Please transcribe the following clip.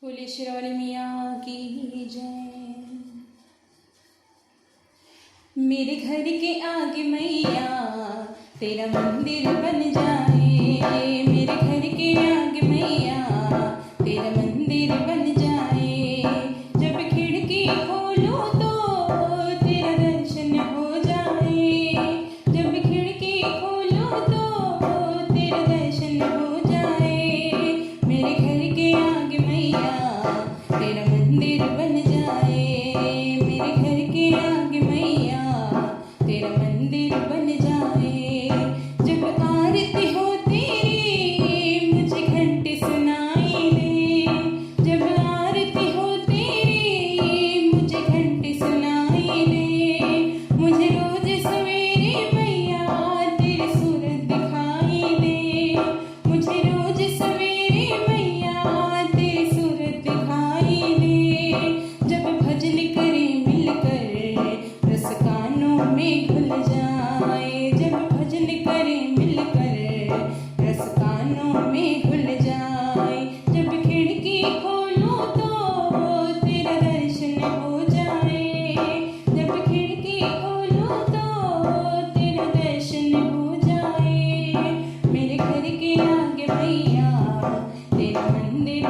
बोले शेरवाली मियाँ की जय। मेरे घर के आगे मैया तेरा मंदिर बन जाए, मेरे घर के आगे मैया तेरा मंदिर बन जाए। जब खिड़की खोलो तो तेरा दर्शन हो जाए, जब खिड़की खोलो तो तेरा दर्शन हो जाए। मेरे घर के आगे मैया तेरा मंदिर बन जाए, मेरे घर के आगे मैया तेरा मंदिर बन जाए। जब आरती हो तेरी मुझे घंटी सुनाई दे, जब आरती हो तेरी मुझे घंटी सुनाई दे। मुझे रोज सवेरे मैया तेरी सूरत दिखाई दे, मुझे रोज सवेरे मैया तेरी सूरत दिखाई दे। जब भजन करें मिलकर रस कानों में घुल जाए, जब भजन करें मिलकर रस कानों में घुल जाए। जब खिड़की खोलो तो तेरा दर्शन हो जाए, जब खिड़की खोलो तो तेरा दर्शन हो जाए। मेरे घर के आगे मैया तेरा मंदिर